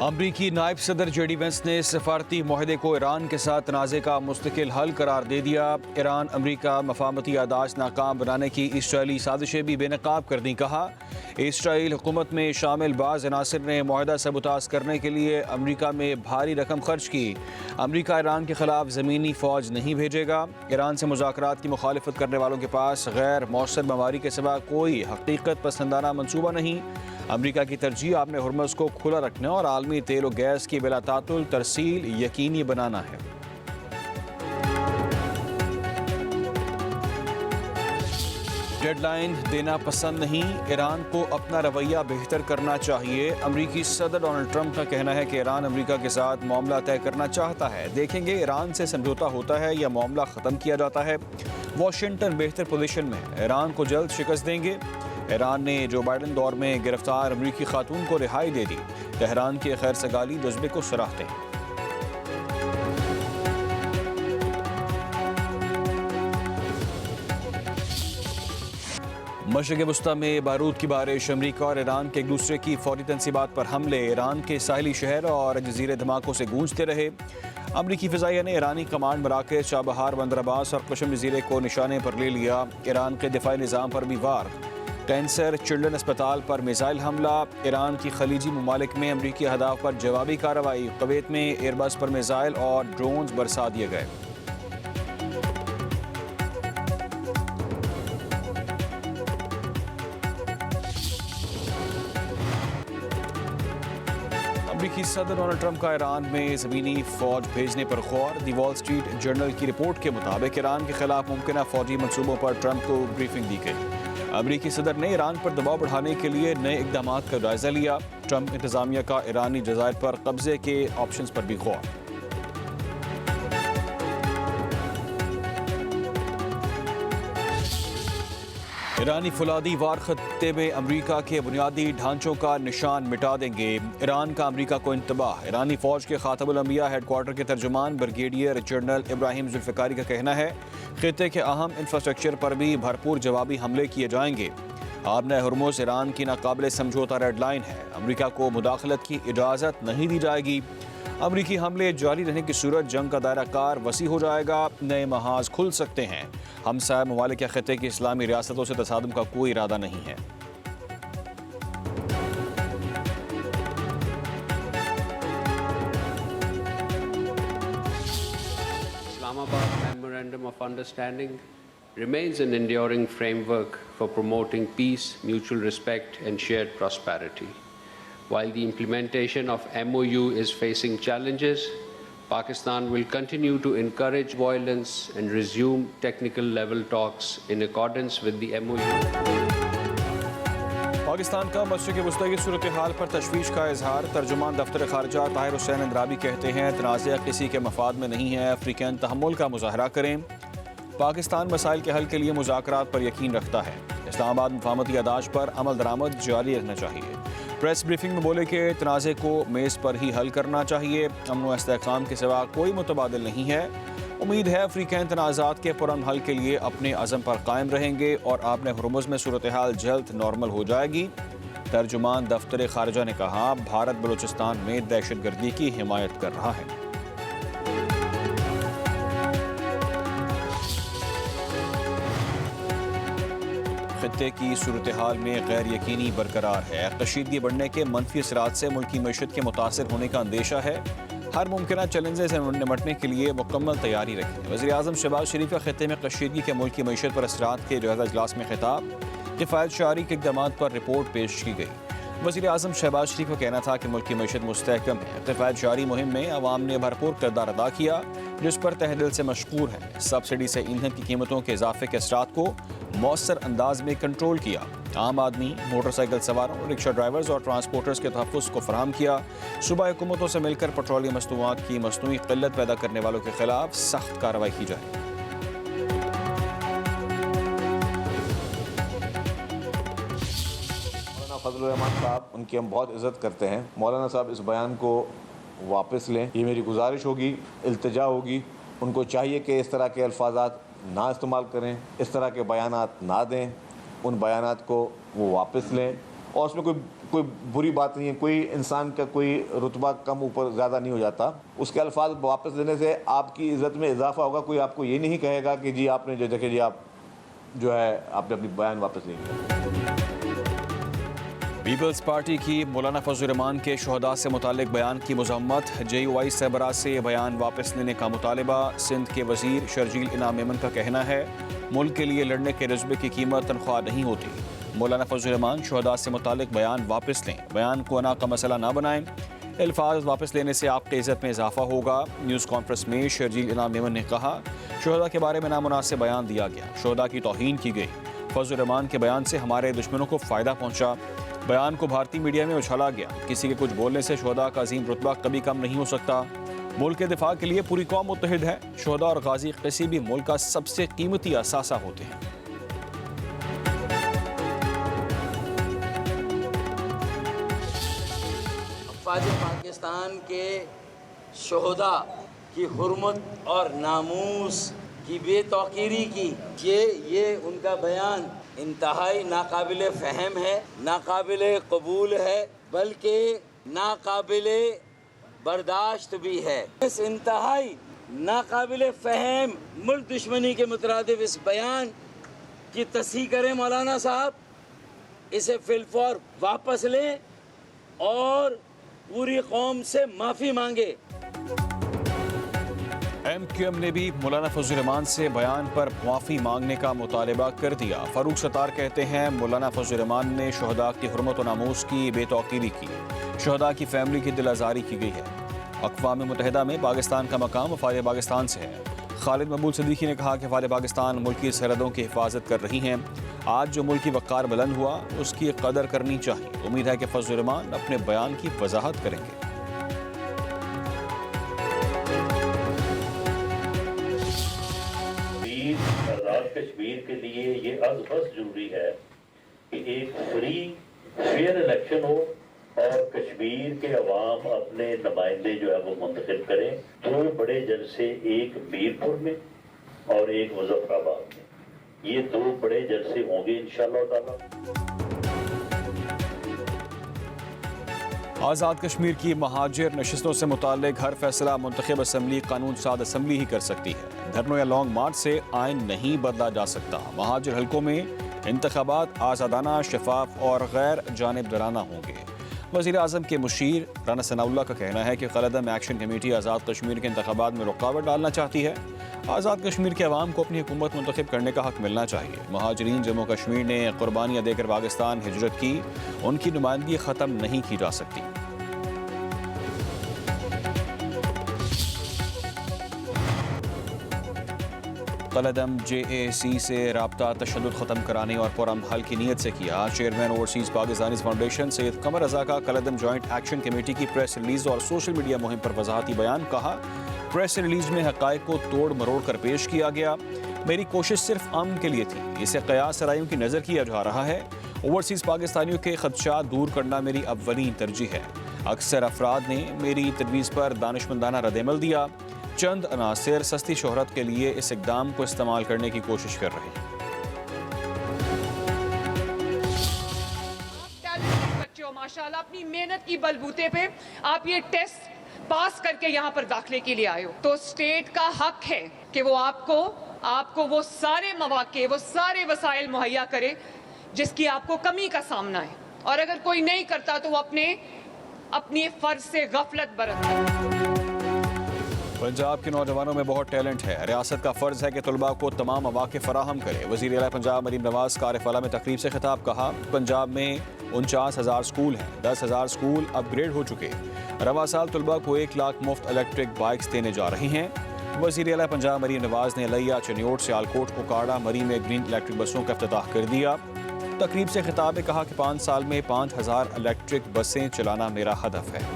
امریکی نائب صدر جے ڈی وینس نے سفارتی معاہدے کو ایران کے ساتھ تنازع کا مستقل حل قرار دے دیا۔ ایران امریکہ مفاہمتی یادداشت ناکام بنانے کی اسرائیلی سازشیں بھی بے نقاب کر دیں۔ کہا اسرائیل حکومت میں شامل بعض عناصر نے معاہدہ سبوتاژ کرنے کے لیے امریکہ میں بھاری رقم خرچ کی۔ امریکہ ایران کے خلاف زمینی فوج نہیں بھیجے گا۔ ایران سے مذاکرات کی مخالفت کرنے والوں کے پاس غیر مؤثر بمباری کے سوا کوئی حقیقت پسندانہ منصوبہ نہیں۔ امریکہ کی ترجیح آپ نے ہرمز کو کھلا رکھنا اور عالمی تیل و گیس کی بلا تعطل ترسیل یقینی بنانا ہے۔ ڈیڈ لائن دینا پسند نہیں، ایران کو اپنا رویہ بہتر کرنا چاہیے۔ امریکی صدر ڈونلڈ ٹرمپ کا کہنا ہے کہ ایران امریکہ کے ساتھ معاملہ طے کرنا چاہتا ہے۔ دیکھیں گے ایران سے سمجھوتا ہوتا ہے یا معاملہ ختم کیا جاتا ہے۔ واشنگٹن بہتر پوزیشن میں ہے، ایران کو جلد شکست دیں گے۔ ایران نے جو بائیڈن دور میں گرفتار امریکی خاتون کو رہائی دے دی۔ تہران کے خیر سگالی جذبے کو سراہتے ہیں۔ مشرق وسطی میں بارود کی بارش، امریکہ اور ایران کے ایک دوسرے کی فوری تنصیبات پر حملے، ایران کے ساحلی شہر اور جزیرے دھماکوں سے گونجتے رہے۔ امریکی فضائیہ نے ایرانی کمانڈ مراکز، چابہار، بندر عباس اور قشم جزیرے کو نشانے پر لے لیا۔ ایران کے دفاعی نظام پر بھی وار، کینسر چلڈرن اسپتال پر میزائل حملہ۔ ایران کی خلیجی ممالک میں امریکی اہداف پر جوابی کارروائی، کویت میں ایئر بس پر میزائل اور ڈرونز برسا دیے گئے۔ امریکی صدر ڈونلڈ ٹرمپ کا ایران میں زمینی فوج بھیجنے پر غور۔ دی وال اسٹریٹ جرنل کی رپورٹ کے مطابق ایران کے خلاف ممکنہ فوجی منصوبوں پر ٹرمپ کو بریفنگ دی گئی۔ امریکی صدر نے ایران پر دباؤ بڑھانے کے لیے نئے اقدامات کا جائزہ لیا۔ ٹرمپ انتظامیہ کا ایرانی جزائر پر قبضے کے آپشنز پر بھی غور۔ ایرانی فولادی وار خطے میں امریکہ کے بنیادی ڈھانچوں کا نشان مٹا دیں گے، ایران کا امریکہ کو انتباہ۔ ایرانی فوج کے خاتم الانبیاء ہیڈ کوارٹر کے ترجمان بریگیڈیئر جنرل ابراہیم ذوالفقاری کا کہنا ہے خطے کے اہم انفراسٹرکچر پر بھی بھرپور جوابی حملے کیے جائیں گے۔ آبنہ ہرمز ایران کی ناقابل سمجھوتہ ریڈ لائن ہے، امریکہ کو مداخلت کی اجازت نہیں دی جائے گی۔ امریکی حملے جاری رہنے کی صورت جنگ کا دائرہ کار وسیع ہو جائے گا، نئے محاذ کھل سکتے ہیں۔ ہمسایہ ممالک یا خطے کی اسلامی ریاستوں سے تصادم کا کوئی ارادہ نہیں ہے۔ Islamabad Memorandum of Understanding remains an enduring framework for promoting peace, mutual respect, and shared prosperity. While the implementation of MOU is facing challenges, Pakistan will continue to encourage violence and resume technical level talks in accordance with the MOU. Pakistan کا مشرق وسطی کی صورتحال پر تشویش کا اظہار، ترجمان دفتر خارجہ طاہر حسین اندرابی کہتے ہیں تنازع کسی کے مفاد میں نہیں ہے، افریقین تحمل کا مظاہرہ کریں۔ پاکستان مسائل کے حل کے لیے مذاکرات پر یقین رکھتا ہے، اسلام آباد مفاہمتی یادداشت پر عمل درآمد جاری رہنا چاہیے۔ پریس بریفنگ میں بولے کہ تنازع کو میز پر ہی حل کرنا چاہیے، امن و استحکام کے سوا کوئی متبادل نہیں ہے۔ امید ہے افریقین تنازعات کے پرامن حل کے لیے اپنے عزم پر قائم رہیں گے اور آبنہ ہرمز میں صورتحال جلد نارمل ہو جائے گی۔ ترجمان دفتر خارجہ نے کہا بھارت بلوچستان میں دہشت گردی کی حمایت کر رہا ہے۔ خطے کی صورتحال میں غیر یقینی برقرار ہے، کشیدگی بڑھنے کے منفی اثرات سے ملکی معیشت کے متاثر ہونے کا اندیشہ ہے۔ ہر ممکنہ چیلنجز سے نمٹنے کے لیے مکمل تیاری رکھیں۔ وزیر اعظم شہباز شریف کا خطے میں کشیدگی کے ملکی معیشت پر اثرات کے جائزہ اجلاس میں خطاب، کفایت شعاری کے اقدامات پر رپورٹ پیش کی گئی۔ وزیر اعظم شہباز شریف کا کہنا تھا کہ ملکی معیشت مستحکم ہے، کفایت شعاری مہم میں عوام نے بھرپور کردار ادا کیا جس پر تہہ دل سے مشکور ہیں۔ سبسڈی سے ایندھن کی قیمتوں کے اضافے کے اثرات کو مؤثر انداز میں کنٹرول کیا، عام آدمی، موٹر سائیکل سواروں، رکشہ ڈرائیورز اور ٹرانسپورٹرز کے تحفظ کو فراہم کیا۔ صوبائی حکومتوں سے مل کر پیٹرولیم مصنوعات کی مصنوعی قلت پیدا کرنے والوں کے خلاف سخت کارروائی کی جائے۔ مولانا فضل الرحمان صاحب، ان کی ہم بہت عزت کرتے ہیں، مولانا صاحب اس بیان کو واپس لیں، یہ میری گزارش ہوگی، التجا ہوگی۔ ان کو چاہیے کہ اس طرح کے الفاظات نہ استعمال کریں، اس طرح کے بیانات نہ دیں، ان بیانات کو وہ واپس لیں اور اس میں کوئی کوئی بری بات نہیں ہے, کوئی انسان کا کوئی رتبہ کم اوپر زیادہ نہیں ہو جاتا. اس کے الفاظ واپس لینے سے آپ کی عزت میں اضافہ ہوگا. کوئی آپ کو یہ نہیں کہے گا کہ جی آپ نے جو دیکھے جی آپ جو ہے آپ نے اپنی بیان واپس نہیں کیا. پیپلز پارٹی کی مولانا فضل الرحمان کے شہداء سے متعلق بیان کی مذمت. JUI سربراہ سے بیان واپس لینے کا مطالبہ. سندھ کے وزیر شرجیل انعام میمن کا کہنا ہے ملک کے لیے لڑنے کے جذبے کی قیمت تنخواہ نہیں ہوتی. مولانا فضل الرحمان شہداء سے متعلق بیان واپس لیں, بیان کو انا کا مسئلہ نہ بنائیں. الفاظ واپس لینے سے آپ کی عزت میں اضافہ ہوگا. نیوز کانفرنس میں شرجیل انعام میمن نے کہا شہداء کے بارے میں نامناسب بیان دیا گیا, شہداء کی توہین کی گئی. فضل الرحمان کے بیان سے ہمارے دشمنوں کو فائدہ پہنچا. بیان کو بھارتی میڈیا میں اچھالا گیا. کسی کے کچھ بولنے سے شہداء کا عظیم رتبہ کبھی کم نہیں ہو سکتا. ملک کے دفاع کے لیے پوری قوم متحد ہے. شہداء اور غازی کسی بھی ملک کا سب سے قیمتی اثاثہ ہوتے ہیں. افواج پاکستان کے شہداء کی حرمت اور ناموس کی بے توقیری کی یہ ان کا بیان انتہائی ناقابل فہم ہے, ناقابل قبول ہے, بلکہ ناقابل برداشت بھی ہے. اس انتہائی ناقابل فہم ملک دشمنی کے مترادف اس بیان کی تصحیح کریں مولانا صاحب, اسے فی الفور واپس لیں اور پوری قوم سے معافی مانگے. MQM نے بھی مولانا فضل الرحمان سے بیان پر معافی مانگنے کا مطالبہ کر دیا. فاروق ستار کہتے ہیں مولانا فضل الرحمان نے شہداء کی حرمت و ناموس کی بے توقیری کی. شہداء کی فیملی کی دل آزاری کی گئی ہے. اقوام متحدہ میں پاکستان کا مقام افواج پاکستان سے ہے. خالد مقبول صدیقی نے کہا کہ افواج پاکستان ملکی سرحدوں کی حفاظت کر رہی ہیں. آج جو ملکی وقار بلند ہوا اس کی قدر کرنی چاہیے. امید ہے کہ فضل الرحمان اپنے بیان کی وضاحت کریں گے. کشمیر کے لیے یہ از بس ضروری ہے کہ ایک فری فیئر الیکشن ہو اور کشمیر کے عوام اپنے نمائندے جو ہے وہ منتخب کریں. 2 بڑے جلسے, ایک میرپور میں اور ایک مظفر آباد میں, یہ 2 بڑے جلسے ہوں گے انشاءاللہ تعالی. آزاد کشمیر کی مہاجر نشستوں سے متعلق ہر فیصلہ منتخب اسمبلی قانون ساز اسمبلی ہی کر سکتی ہے. دھرنوں یا لانگ مارچ سے آئین نہیں بدلا جا سکتا. مہاجر حلقوں میں انتخابات آزادانہ, شفاف اور غیر جانبدارانہ ہوں گے. وزیر اعظم کے مشیر رانا ثناء اللہ کا کہنا ہے کہ قلعہ ایکشن کمیٹی آزاد کشمیر کے انتخابات میں رکاوٹ ڈالنا چاہتی ہے. آزاد کشمیر کے عوام کو اپنی حکومت منتخب کرنے کا حق ملنا چاہیے. مہاجرین جموں کشمیر نے قربانیاں دے کر پاکستان ہجرت کی, ان کی نمائندگی ختم نہیں کی جا سکتی. قلعہ JAC سے رابطہ تشدد ختم کرانے اور پرامن حل کی نیت سے کیا. چیئرمین اوورسیز پاکستانی فاؤنڈیشن سید قمر رضا کا قلعہ جوائنٹ ایکشن کمیٹی کی پریس ریلیز اور سوشل میڈیا مہم پر وضاحتی بیان. کہا پریس ریلیز میں حقائق کو توڑ مروڑ کر پیش کیا گیا. میری کوشش صرف امن کے لیے تھی, اسے قیاس سرائیوں کی نظر کیا جا رہا ہے. اوورسیز پاکستانیوں کے خدشات دور کرنا میری اولین ترجیح ہے. اکثر افراد نے میری تجویز پر دانشمندانہ رد عمل دیا. چند عناصر سستی شہرت کے لیے اس اقدام کو استعمال کرنے کی کوشش کر رہے ہیں. بچے ہو ماشاءاللہ, اپنی محنت کی بلبوتے پہ آپ یہ ٹیسٹ پاس کر کے یہاں پر داخلے کے لیے آئے ہو, تو اسٹیٹ کا حق ہے کہ وہ آپ کو وہ سارے مواقع, وہ سارے وسائل مہیا کرے جس کی آپ کو کمی کا سامنا ہے. اور اگر کوئی نہیں کرتا تو وہ اپنی فرض سے غفلت برتتا ہے. پنجاب کے نوجوانوں میں بہت ٹیلنٹ ہے. ریاست کا فرض ہے کہ طلباء کو تمام مواقع فراہم کرے. وزیر اعلیٰ پنجاب مریم نواز کا عارف اعلیٰ میں تقریب سے خطاب. کہا پنجاب میں 49,000 سکول ہیں, 10,000 سکول اپ گریڈ ہو چکے. رواں سال طلباء کو 1 لاکھ مفت الیکٹرک بائکس دینے جا رہی ہیں. وزیر اعلیٰ پنجاب مریم نواز نے لیا, چنیوٹ, سیالکوٹ, اوکاڑا, مری میں گرین الیکٹرک بسوں کا افتتاح کر دیا. تقریب سے خطاب میں کہا کہ 5 سال میں 5,000 الیکٹرک بسیں چلانا میرا ہدف ہے.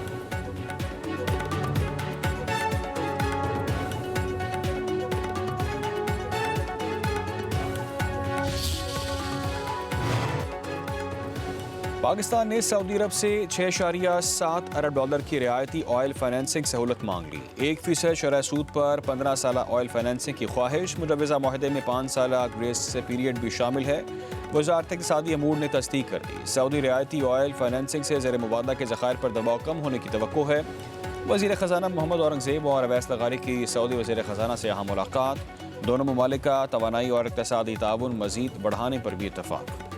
پاکستان نے سعودی عرب سے 6.7 ارب ڈالر کی رعایتی آئل فائنینسنگ سہولت مانگ لی۔ 1% شرح سود پر 15 سالہ آئل فائنینسنگ کی خواہش، مجوزہ معاہدے میں 5 سالہ گریس پیریڈ بھی شامل ہے۔ وزارت اقتصادی امور نے تصدیق کر دی۔ سعودی رعایتی آئل فائنینسنگ سے زیر مبادلہ کے ذخائر پر دباؤ کم ہونے کی توقع ہے۔ وزیر خزانہ محمد اورنگزیب اور اویس لغاری کی سعودی وزیر خزانہ سے اہم ملاقات، دونوں ممالک کا توانائی اور اقتصادی تعاون مزید بڑھانے پر بھی اتفاق۔